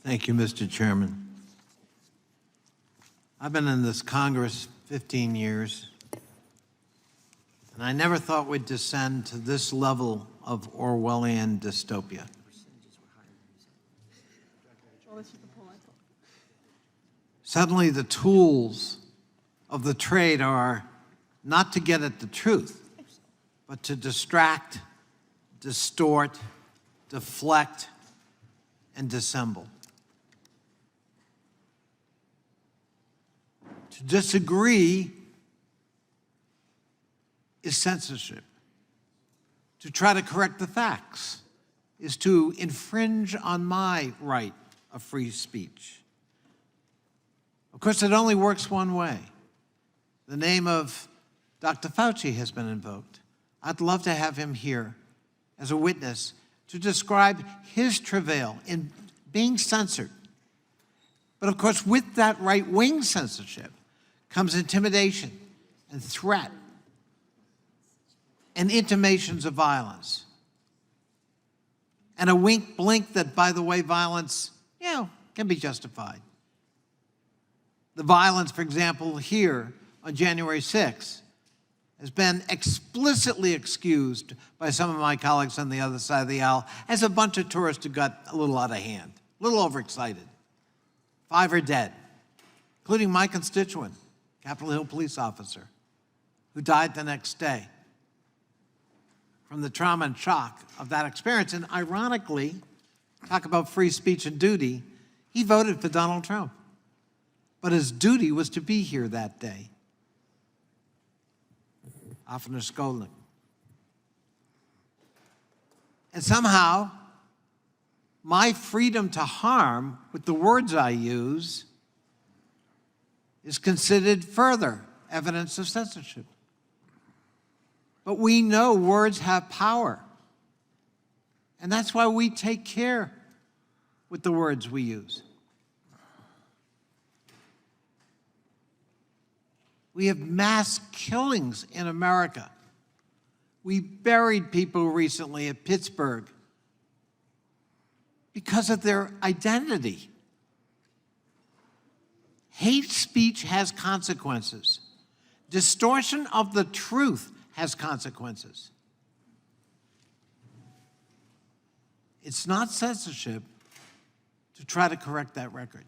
Thank you, Mr. Chairman. I've been in this Congress 15 years, and I never thought we'd descend to this level of Orwellian dystopia. Suddenly, the tools of the trade are not to get at the truth, but to distract, distort, deflect, and dissemble. To disagree is censorship. To try to correct the facts is to infringe on my right of free speech. Of course, it only works one way. The name of Dr. Fauci has been invoked. I'd love to have him here as a witness to describe his travail in being censored. But of course, with that right-wing censorship comes intimidation and threat and intimations of violence. And a wink-blink that, by the way, violence, can be justified. The violence, for example, here on January 6th has been explicitly excused by some of my colleagues on the other side of the aisle as a bunch of tourists who got a little out of hand, a little overexcited. 5 are dead, including my constituent, Capitol Hill police officer, who died the next day from the trauma and shock of that experience. And ironically, talk about free speech and duty, he voted for Donald Trump. But his duty was to be here that day. Often Skolnick. And somehow, my freedom to harm with the words I use is considered further evidence of censorship. But we know words have power. And that's why we take care with the words we use. We have mass killings in America. We buried people recently at Pittsburgh because of their identity. Hate speech has consequences. Distortion of the truth has consequences. It's not censorship to try to correct that record.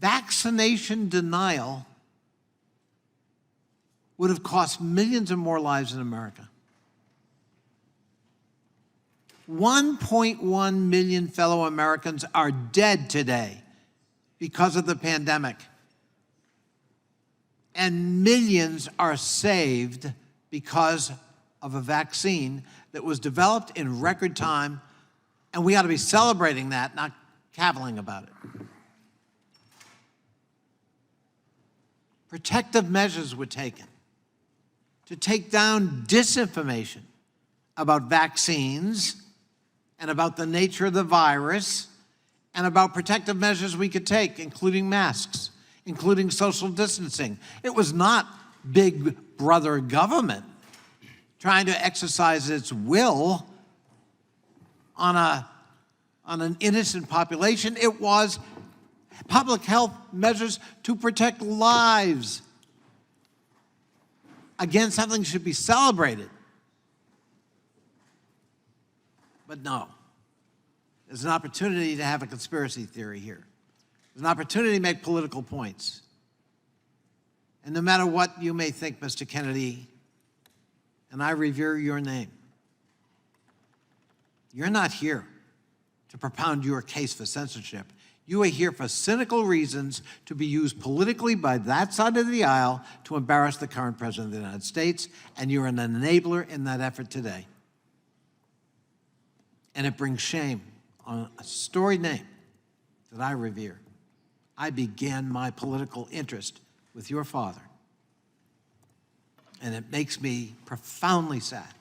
Vaccination denial would have cost millions of more lives in America. 1.1 million fellow Americans are dead today because of the pandemic. And millions are saved because of a vaccine that was developed in record time, and we ought to be celebrating that, not caviling about it. Protective measures were taken to take down disinformation about vaccines and about the nature of the virus and about protective measures we could take, including masks, including social distancing. It was not big brother government trying to exercise its will on an innocent population. It was public health measures to protect lives. Again, something should be celebrated. But no, there's an opportunity to have a conspiracy theory here. There's an opportunity to make political points. And no matter what you may think, Mr. Kennedy, and I revere your name, you're not here to propound your case for censorship. You are here for cynical reasons to be used politically by that side of the aisle to embarrass the current president of the United States, and you're an enabler in that effort today. And it brings shame on a storied name that I revere. I began my political interest with your father, and it makes me profoundly sad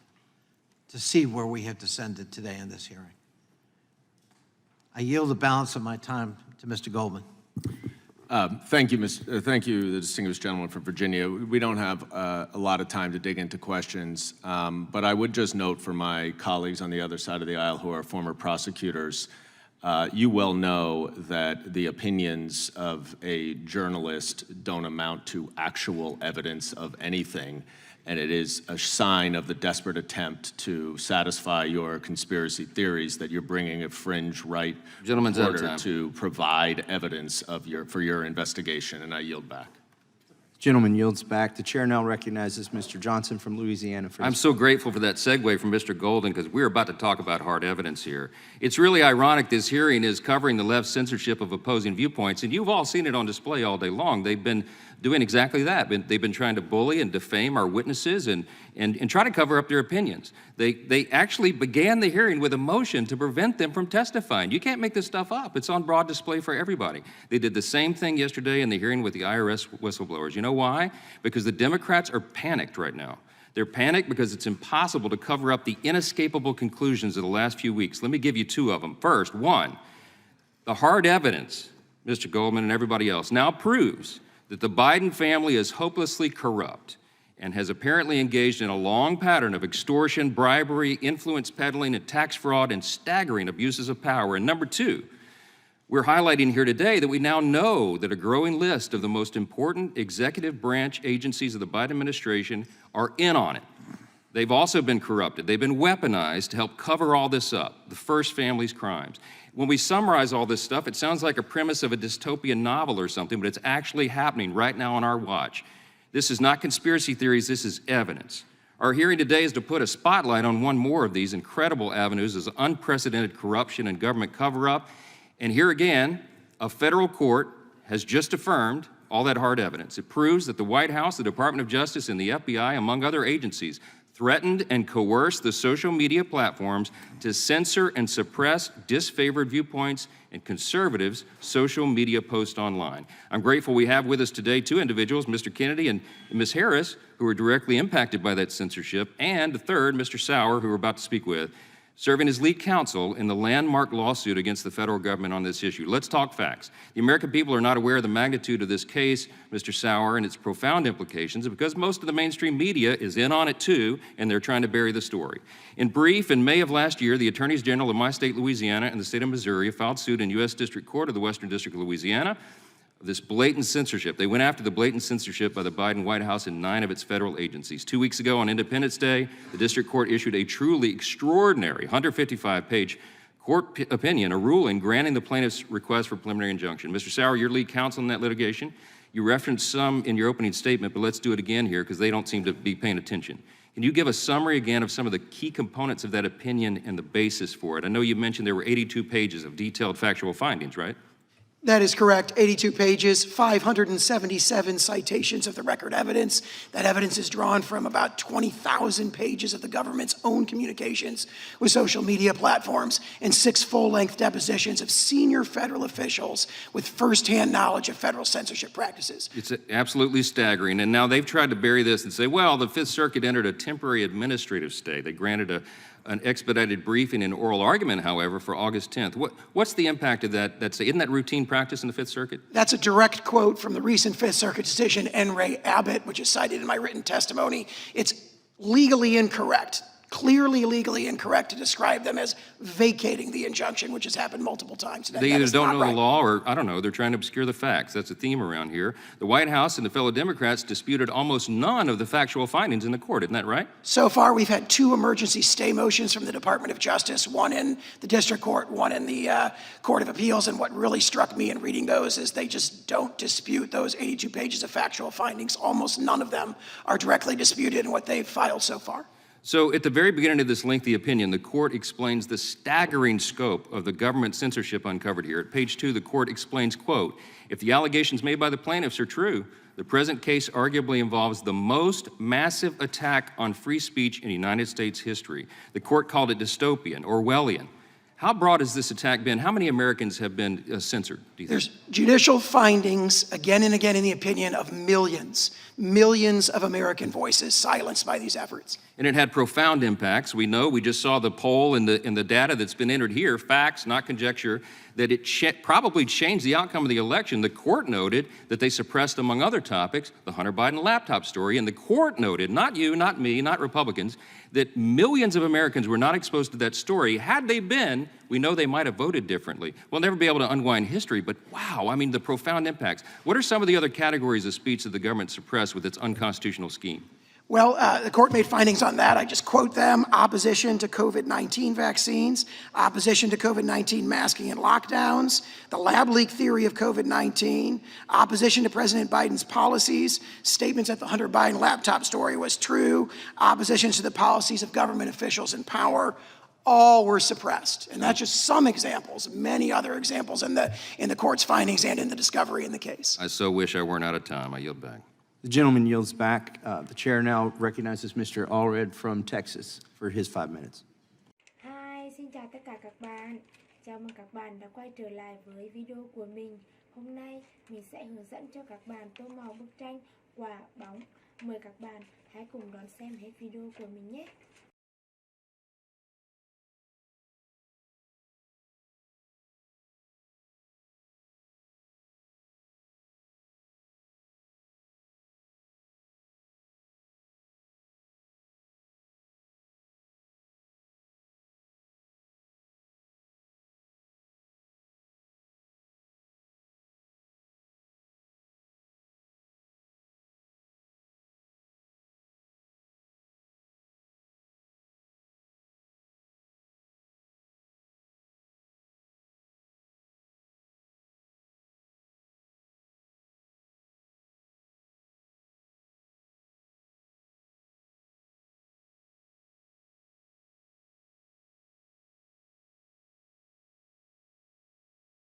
to see where we have descended today in this hearing. I yield the balance of my time to Mr. Goldman. Thank you, the distinguished gentleman from Virginia. We don't have a lot of time to dig into questions, but I would just note for my colleagues on the other side of the aisle who are former prosecutors, you well know that the opinions of a journalist don't amount to actual evidence of anything, and it is a sign of the desperate attempt to satisfy your conspiracy theories that you're bringing a fringe right reporter to provide evidence of for your investigation, and I yield back. Gentleman yields back. The chair now recognizes Mr. Johnson from Louisiana. I'm so grateful for that segue from Mr. Golden, because we're about to talk about hard evidence here. It's really ironic this hearing is covering the left's censorship of opposing viewpoints, and you've all seen it on display all day long. They've been doing exactly that. They've been trying to bully and defame our witnesses and try to cover up their opinions. They actually began the hearing with a motion to prevent them from testifying. You can't make this stuff up. It's on broad display for everybody. They did the same thing yesterday in the hearing with the IRS whistleblowers. You know why? Because the Democrats are panicked right now. They're panicked because it's impossible to cover up the inescapable conclusions of the last few weeks. Let me give you two of them. First, one, the hard evidence, Mr. Goldman and everybody else, now proves that the Biden family is hopelessly corrupt and has apparently engaged in a long pattern of extortion, bribery, influence peddling, and tax fraud, and staggering abuses of power. And number two, we're highlighting here today that we now know that a growing list of the most important executive branch agencies of the Biden administration are in on it. They've also been corrupted. They've been weaponized to help cover all this up, the first family's crimes. When we summarize all this stuff, it sounds like a premise of a dystopian novel or something, but it's actually happening right now on our watch. This is not conspiracy theories, this is evidence. Our hearing today is to put a spotlight on one more of these incredible avenues of unprecedented corruption and government cover-up. And here again, a federal court has just affirmed all that hard evidence. It proves that the White House, the Department of Justice, and the FBI, among other agencies, threatened and coerced the social media platforms to censor and suppress disfavored viewpoints and conservatives' social media posts online. I'm grateful we have with us today two individuals, Mr. Kennedy and Ms. Harris, who were directly impacted by that censorship, and the third, Mr. Sauer, who we're about to speak with, serving as lead counsel in the landmark lawsuit against the federal government on this issue. Let's talk facts. The American people are not aware of the magnitude of this case, Mr. Sauer, and its profound implications, because most of the mainstream media is in on it too, and they're trying to bury the story. In brief, in May of last year, the attorneys general of my state, Louisiana, and the state of Missouri filed suit in U.S. District Court of the Western District of Louisiana. This blatant censorship. They went after the blatant censorship by the Biden White House in 9 of its federal agencies. 2 weeks ago on Independence Day, the district court issued a truly extraordinary 155-page court opinion, a ruling granting the plaintiff's request for preliminary injunction. Mr. Sauer, your lead counsel in that litigation. You referenced some in your opening statement, but let's do it again here because they don't seem to be paying attention. Can you give a summary again of some of the key components of that opinion and the basis for it? I know you mentioned there were 82 pages of detailed factual findings, right? That is correct. 82 pages, 577 citations of the record evidence. That evidence is drawn from about 20,000 pages of the government's own communications with social media platforms and 6 full-length depositions of senior federal officials with firsthand knowledge of federal censorship practices. It's absolutely staggering. And now they've tried to bury this and say, well, the Fifth Circuit entered a temporary administrative stay. They granted an expedited briefing and oral argument, however, for August 10th. What's the impact of that? Isn't that routine practice in the Fifth Circuit? That's a direct quote from the recent Fifth Circuit decision, N. Ray Abbott, which is cited in my written testimony. It's legally incorrect, clearly legally incorrect to describe them as vacating the injunction, which has happened multiple times. They either don't know the law or, I don't know, they're trying to obscure the facts. That's a theme around here. The White House and the fellow Democrats disputed almost none of the factual findings in the court. Isn't that right? So far, we've had 2 emergency stay motions from the Department of Justice, one in the district court, one in the Court of Appeals. And what really struck me in reading those is they just don't dispute those 82 pages of factual findings. Almost none of them are directly disputed in what they've filed so far. So at the very beginning of this lengthy opinion, the court explains the staggering scope of the government censorship uncovered here. At page 2, the court explains, quote, if the allegations made by the plaintiffs are true, the present case arguably involves the most massive attack on free speech in United States history. The court called it dystopian, Orwellian. How broad has this attack been? How many Americans have been censored, do you think? There's judicial findings again and again in the opinion of millions of American voices silenced by these efforts. And it had profound impacts. We know, we just saw the poll in the data that's been entered here, facts, not conjecture, that it probably changed the outcome of the election. The court noted that they suppressed, among other topics, the Hunter Biden laptop story. And the court noted, not you, not me, not Republicans, that millions of Americans were not exposed to that story. Had they been, we know they might have voted differently. We'll never be able to unwind history, but wow, I mean, the profound impacts. What are some of the other categories of speech that the government suppressed with its unconstitutional scheme? Well, the court made findings on that. I just quote them: opposition to COVID-19 vaccines, opposition to COVID-19 masking and lockdowns, the lab leak theory of COVID-19, opposition to President Biden's policies, statements that the Hunter Biden laptop story was true, opposition to the policies of government officials in power. All were suppressed. And that's just some examples, many other examples in the court's findings and in the discovery in the case. I so wish I weren't out of time. I yield back. The gentleman yields back. The chair now recognizes Mr. Allred from Texas for his 5 minutes. Hi, xin chào tất cả các bạn. Chào mừng các bạn đã quay trở lại với video của mình. Hôm nay mình sẽ hướng dẫn cho các bạn tô màu bức tranh quả bóng. Mời các bạn hãy cùng đón xem hết video của mình nhé.